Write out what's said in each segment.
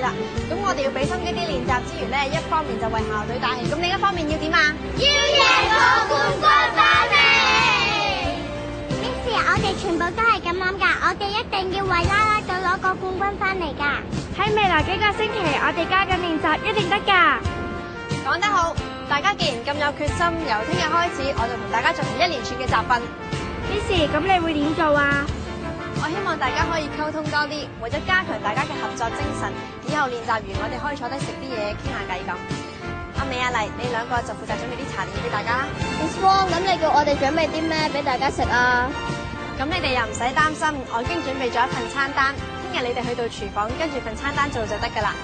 啦。咁我哋要俾心機啲練習之餘咧，一方面就為校隊打氣，咁另一方面要點啊？要贏個冠軍翻嚟 ！Miss， 我哋全部都係咁諗㗎，我哋一定要為啦啦隊攞個冠軍翻嚟㗎。喺未來幾個星期，我哋加緊練習，一定得㗎。講得好，大家既然咁有決心，由聽日開始，我就同大家進行一連串嘅集訓。Miss， 咁你會點做啊？我希望大家可以溝通多啲，為咗加強大家嘅合作精神，以後練習完我哋可以坐低食啲嘢，傾下偈咁。阿美、阿麗，你兩個就負責準備啲茶點俾大家啦。Miss Wong，咁你叫我哋準備啲咩俾大家食啊？咁你哋又唔使擔心，我已經準備咗一份餐單，聽日你哋去到廚房跟住份餐單做就得噶啦。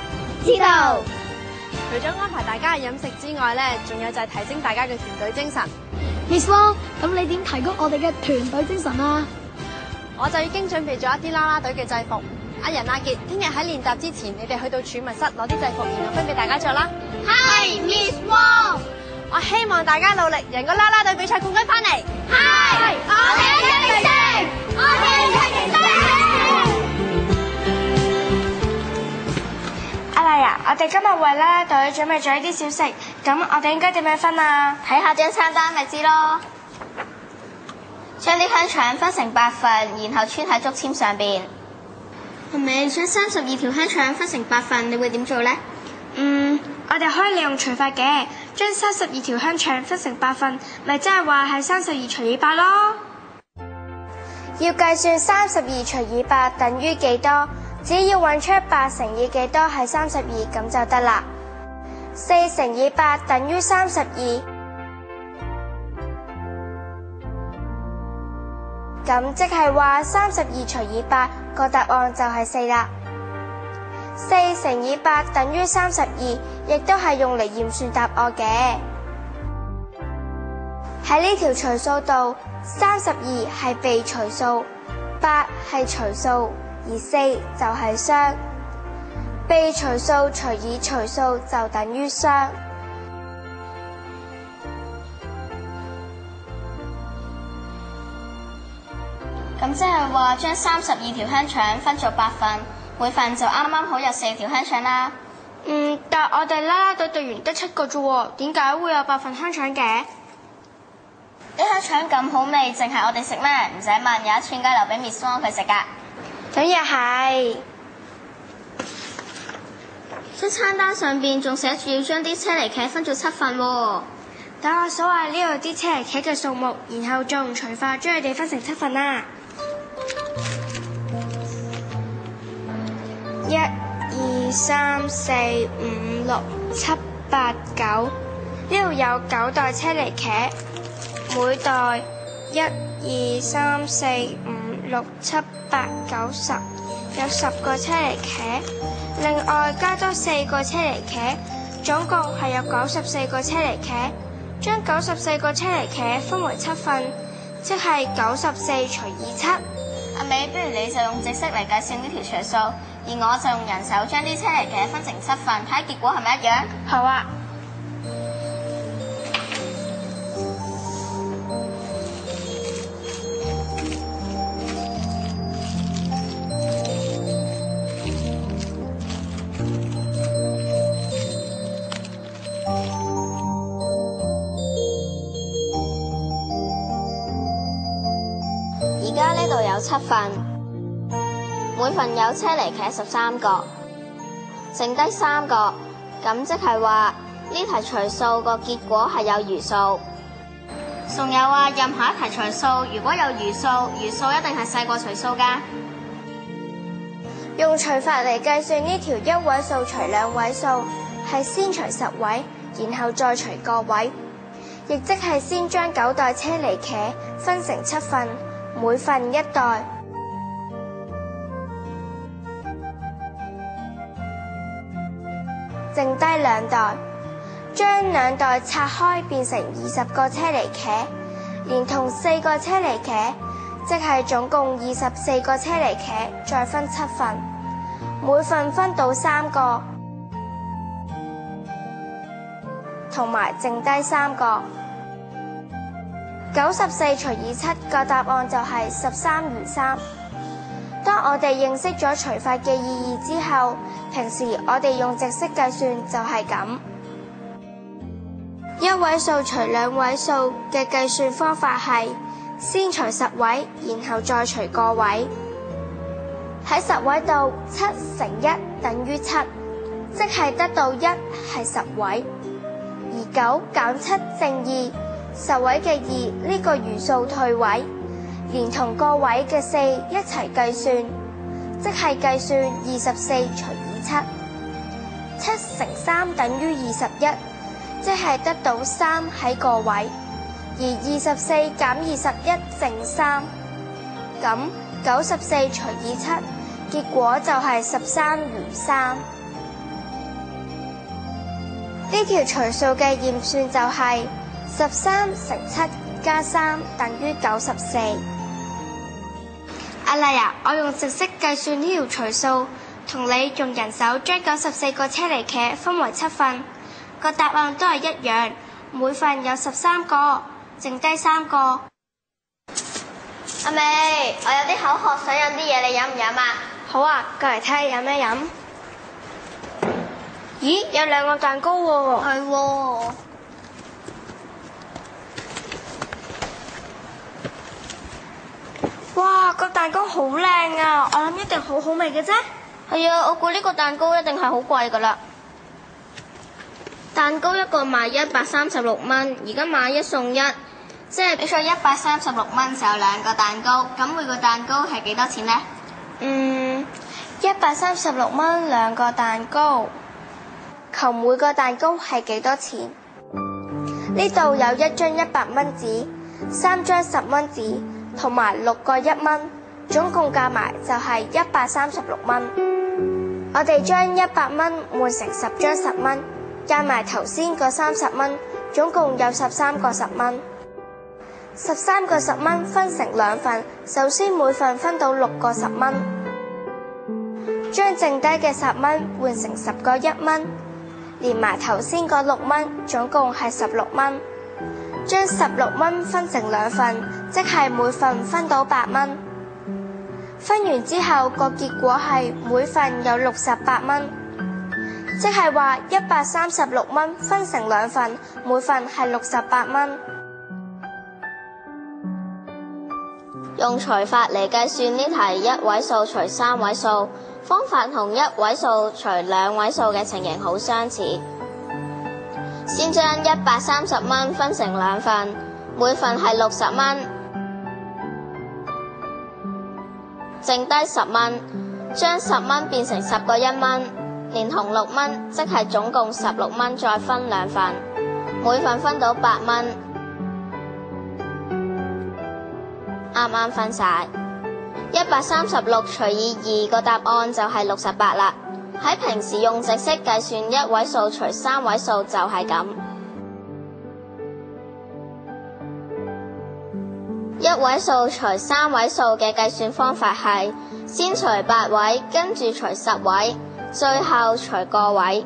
知道。除咗安排大家嘅飲食之外咧，仲有就係提升大家嘅團隊精神。Miss Wong，咁你點提高我哋嘅團隊精神啊？我就已經準備咗一啲啦啦隊嘅制服。阿仁、阿傑，聽日喺練習之前，你哋去到儲物室攞啲制服，然後分俾大家着啦。係 Miss Wong。我希望大家努力，贏個啦啦隊比賽冠軍翻嚟。係，我哋一定勝，我哋一定勝。阿麗啊，我哋今日為啦啦隊準備咗一啲小食，咁我哋應該點樣分啊？睇下張餐單咪知咯。將啲香腸分成8份，然後穿喺竹籤上邊。係咪將32條香腸分成8份？你會點做呢？我哋可以利用除法嘅，將32條香腸分成8份，咪即係話係32除以8咯。要計算32除以8等於幾多，只要揾出8乘以幾多係32咁就得啦。4乘以8等於32，咁即係話32除以8個答案就係4啦。4乘以8等於32，亦都係用嚟驗算答案嘅。喺呢條除數度，32係被除數，8係除數，而4就係雙。被除數除以除數就等於雙。咁即係話將32條香腸分做8份，每份就啱啱好有4條香腸啦。但我哋啦啦隊隊員得7個啫喎，點解會有8份香腸嘅？啲香腸咁好味，淨係我哋食咩？唔使問，有一串雞留俾 Miss Wong 佢食噶。咁又係。張餐單上邊仲寫住要將啲車厘茄分做7份喎。等我數下呢度啲車厘茄嘅數目，然後再用除法將佢哋分成7份啦。1、2、3、4、5、6、7、8、9，呢度有9袋車厘茄，每袋1、2、3、4、5、6、7、8、9、10，有10個車厘茄。另外加多4個車厘茄，總共係有94個車厘茄。將94個車厘茄分為7份，即係94除以7。阿美，不如你就用直式嚟計算呢條除數，而我就用人手將啲車厘茄分成7份，睇下結果係咪一樣？好啊。而家呢度有7份，每份有車厘茄13個，剩低3個，咁即係話呢題除數個結果係有餘數。仲有啊，任何一題除數如果有餘數，餘數一定係細過除數㗎。用除法嚟計算呢條1位數除2位數，係先除10位，然後再除個位，亦即係先將9袋車厘茄分成7份。每份1袋，剩低2袋，將2袋拆開變成20個車厘茄，連同4個車厘茄，即係總共24個車厘茄，再分7份，每份分到3個，同埋剩低3個。94除以7個答案就係13餘3。當我哋認識咗除法嘅意義之後，平時我哋用直式計算就係咁。一位數除兩位數嘅計算方法係先除十位，然後再除個位。喺十位度7乘1等於7，即係得到1係10位。而9減7正2，10位嘅2呢個餘數退位，連同個位嘅4一齊計算，即係計算24除以7。7乘3等於21，即係得到3喺個位。而24減21正3，咁94除以7，結果就係13餘3。呢條除數嘅驗算就係13乘7加3等於94。阿麗啊，我用直式計算呢條除數，同你用人手將94個車厘茄分為7份，個答案都係一樣，每份有13個，剩低3個。阿美，我有啲口渴，想飲啲嘢，你飲唔飲啊？好啊，過嚟睇下有咩飲。咦，有2個蛋糕喎。係喎。哇，個蛋糕好靚啊！我諗一定好好味嘅啫。係啊，我估呢個蛋糕一定係好貴噶啦。蛋糕一個賣136蚊，而家買1送1，即係俾咗136蚊就有2個蛋糕。咁每個蛋糕係幾多錢呢？136蚊2個蛋糕。求每個蛋糕係幾多錢？呢度有1張100蚊紙，3張10蚊紙，同埋6個1蚊，總共加埋就係136蚊。我哋將100蚊換成10張10蚊，加埋頭先個30蚊，總共有13個10蚊。13個10蚊分成2份，首先每份分到6個10蚊，將剩低嘅10蚊換成10個1蚊。連埋頭先嗰6蚊，總共係16蚊。將16蚊分成2份，即係每份分到8蚊。分完之後個結果係每份有68蚊，即係話136蚊分成2份，每份係68蚊。用除法嚟計算呢題1位數除3位數，方法同1位數除2位數嘅情形好相似。先將130蚊分成2份，每份係60蚊，剩低10蚊，將10蚊變成10個1蚊，連同6蚊，即係總共16蚊，再分2份，每份分到8蚊，啱啱分晒。136除以2個答案就係68啦。喺平時用直式計算1位數除3位數就係咁。1位數除3位數嘅計算方法係先除8位，跟住除10位，最後除個位。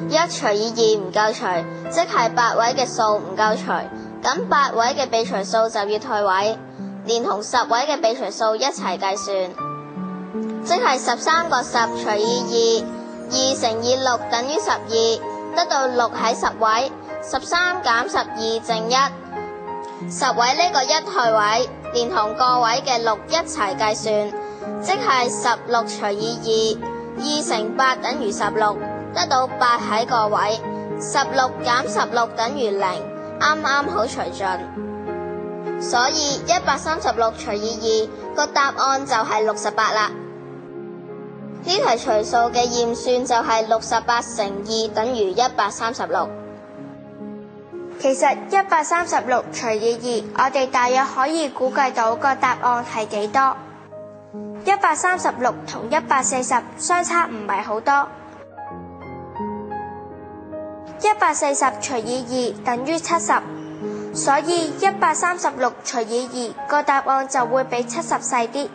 1除以2唔夠除，即係8位嘅數唔夠除，咁8位嘅被除數就要退位，連同10位嘅被除數一齊計算，即係13個10除以2，2乘以6等於12，得到6喺10位，13減12剩1。10位呢個1退位，連同個位嘅6一齊計算，即係16除以2，2乘8等於16，得到8喺個位，16減16等於0，啱啱好除盡。所以136除以2個答案就係68啦。呢題除數嘅驗算就係68乘2等於136。其實136除以2，我哋大約可以估計到個答案係幾多。136同140相差唔係好多。140除以2等於70，所以136除以2個答案就會比70細啲。